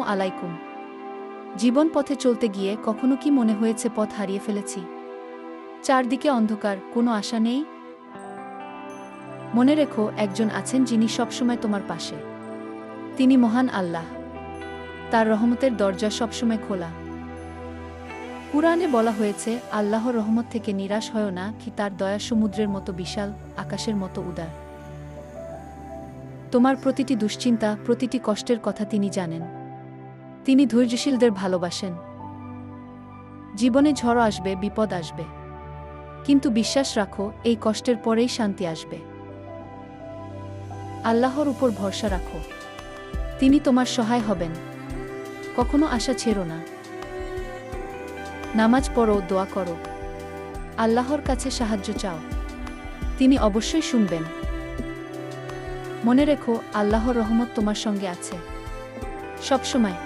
আলাইকুম। জীবন পথে চলতে গিয়ে কখনো কি মনে হয়েছে পথ হারিয়ে ফেলেছি? চারদিকে অন্ধকার, কোনো আশা নেই? মনে রেখো, একজন আছেন যিনি সবসময় তোমার পাশে। তিনি মহান আল্লাহ। তার রহমতের দরজা সবসময় খোলা। কুরআনে বলা হয়েছে, আল্লাহর রহমত থেকে নিরাশ হয়ো না, কি তার দয়া সমুদ্রের মতো বিশাল, আকাশের মতো উদার। তোমার প্রতিটি দুশ্চিন্তা, প্রতিটি কষ্টের কথা তিনি জানেন। তিনি ধৈর্যশীলদের ভালোবাসেন। জীবনে ঝড় আসবে, বিপদ আসবে, কিন্তু বিশ্বাস রাখো, এই কষ্টের পরেই শান্তি আসবে। আল্লাহর উপর ভরসা রাখো, তিনি তোমার সহায় হবেন। কখনো আশা ছেড়ো না। নামাজ পড়ো, দোয়া করো, আল্লাহর কাছে সাহায্য চাও, তিনি অবশ্যই শুনবেন। মনে রেখো, আল্লাহর রহমত তোমার সঙ্গে আছে সবসময়।